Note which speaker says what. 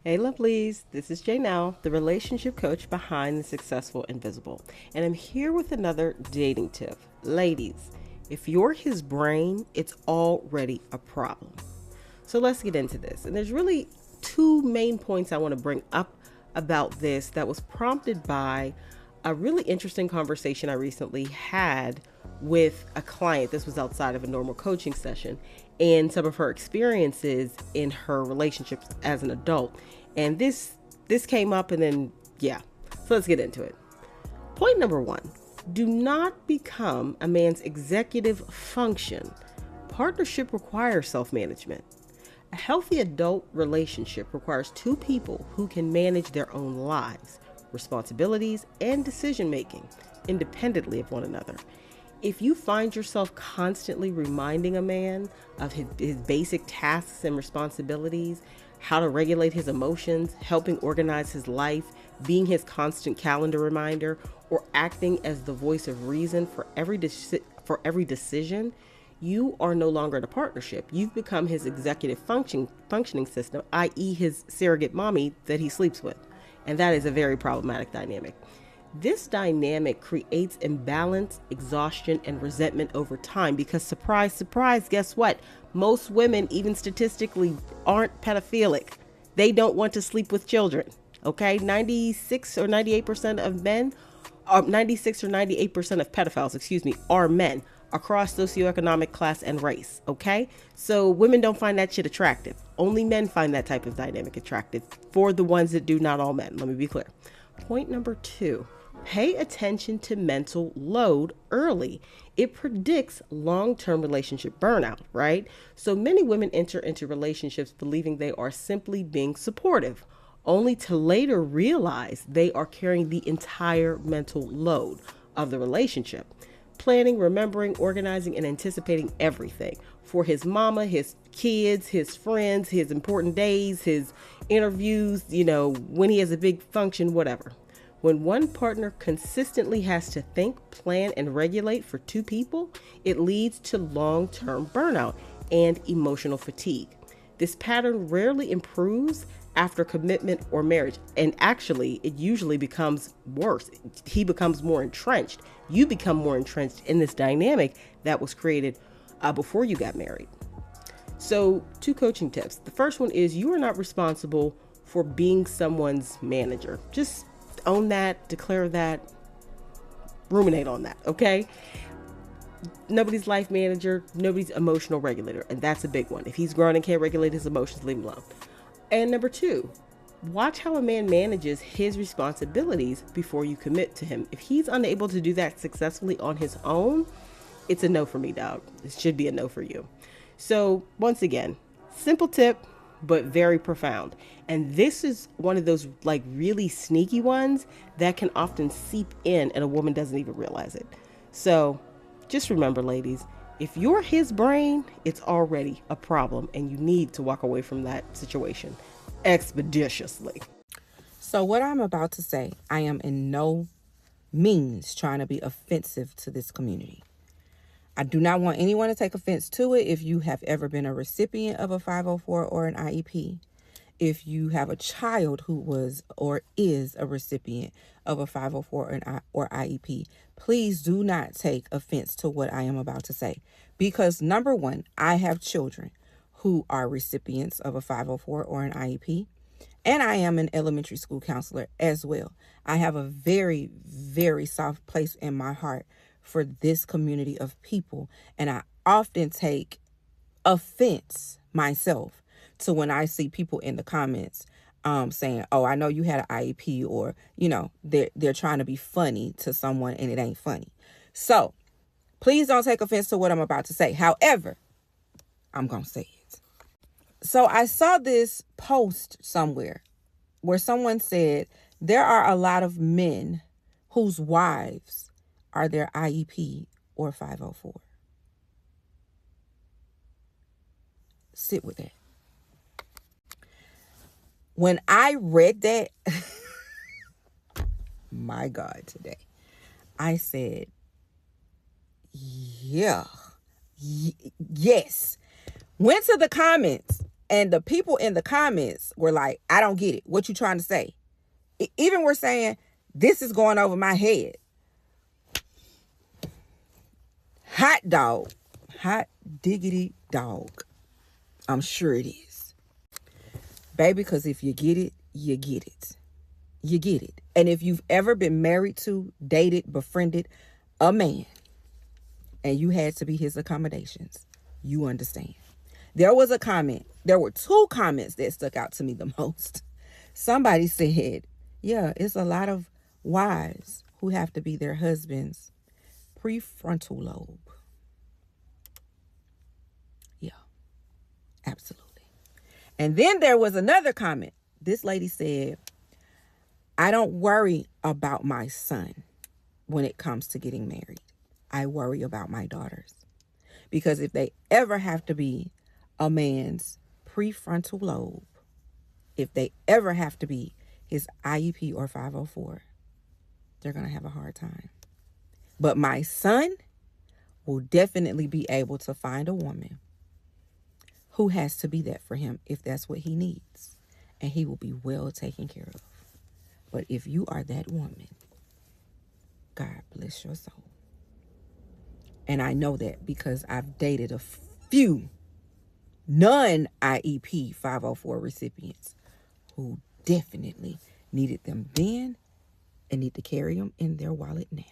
Speaker 1: Hey lovelies, this is Janelle, the relationship coach behind the Successful Invisible, and I'm here with another dating tip. Ladies, if you're his brain, it's already a problem. So let's get into this. And there's really two main points I want to bring up about this that was prompted by a really interesting conversation I recently had with a client. This was outside of a normal coaching session, and some of her experiences in her relationships as an adult. And this came up, and then yeah. So let's get into it. Point number 1. Do not become a man's executive function. Partnership requires self-management. A healthy adult relationship requires two people who can manage their own lives, responsibilities, and decision making independently of one another. If you find yourself constantly reminding a man of his basic tasks and responsibilities, how to regulate his emotions, helping organize his life, being his constant calendar reminder, or acting as the voice of reason for every decision, you are no longer in a partnership. You've become his executive functioning system, i.e., his surrogate mommy that he sleeps with. And that is a very problematic dynamic. This dynamic creates imbalance, exhaustion, and resentment over time because, surprise, surprise, guess what? Most women, even statistically, aren't pedophilic. They don't want to sleep with children. Okay? 96 or 98% of men, or 96 or 98% of pedophiles, are men across socioeconomic class and race. Okay? So women don't find that shit attractive. Only men find that type of dynamic attractive. For the ones that do, not all men. Let me be clear. Point number 2. Pay attention to mental load early. It predicts long-term relationship burnout, right? So many women enter into relationships believing they are simply being supportive, only to later realize they are carrying the entire mental load of the relationship. Planning, remembering, organizing, and anticipating everything for his mama, his kids, his friends, his important days, his interviews, when he has a big function, whatever. When one partner consistently has to think, plan, and regulate for two people, it leads to long-term burnout and emotional fatigue. This pattern rarely improves after commitment or marriage, and actually, it usually becomes worse. He becomes more entrenched. You become more entrenched in this dynamic that was created before you got married. So, two coaching tips. The first one is you are not responsible for being someone's manager. Just own that, declare that, ruminate on that, okay? Nobody's life manager, nobody's emotional regulator, and that's a big one. If he's grown and can't regulate his emotions, leave him alone. And number 2, watch how a man manages his responsibilities before you commit to him. If he's unable to do that successfully on his own, it's a no for me, dog. It should be a no for you. So once again, simple tip, but very profound. And this is one of those really sneaky ones that can often seep in and a woman doesn't even realize it. So just remember, ladies, if you're his brain, it's already a problem and you need to walk away from that situation expeditiously.
Speaker 2: So what I'm about to say, I am in no means trying to be offensive to this community. I do not want anyone to take offense to it. If you have ever been a recipient of a 504 or an IEP, if you have a child who was or is a recipient of a 504 or IEP, please do not take offense to what I am about to say. Because number one, I have children who are recipients of a 504 or an IEP, and I am an elementary school counselor as well. I have a very, very soft place in my heart for this community of people. And I often take offense myself to when I see people in the comments saying, oh, I know you had an IEP, or, they're trying to be funny to someone and it ain't funny. So please don't take offense to what I'm about to say. However, I'm going to say it. So I saw this post somewhere where someone said there are a lot of men whose wives are their IEP or 504. Sit with that. When I read that, my God, today, I said, yeah, yes. Went to the comments And the people in the comments were like, I don't get it. What you trying to say? Even we're saying, this is going over my head. Hot dog. Hot diggity dog. I'm sure it is. Baby, because if you get it, you get it. You get it. And if you've ever been married to, dated, befriended a man, and you had to be his accommodations, you understand. There was a comment. There were 2 comments that stuck out to me the most. Somebody said, yeah, it's a lot of wives who have to be their husband's prefrontal lobe. Yeah, absolutely. And then there was another comment. This lady said, I don't worry about my son when it comes to getting married. I worry about my daughters. Because if they ever have to be a man's prefrontal lobe, if they ever have to be his IEP or 504, they're going to have a hard time. But my son will definitely be able to find a woman who has to be that for him if that's what he needs. And he will be well taken care of. But if you are that woman, God bless your soul. And I know that because I've dated a few non-IEP 504 recipients who definitely needed them then and need to carry them in their wallet now.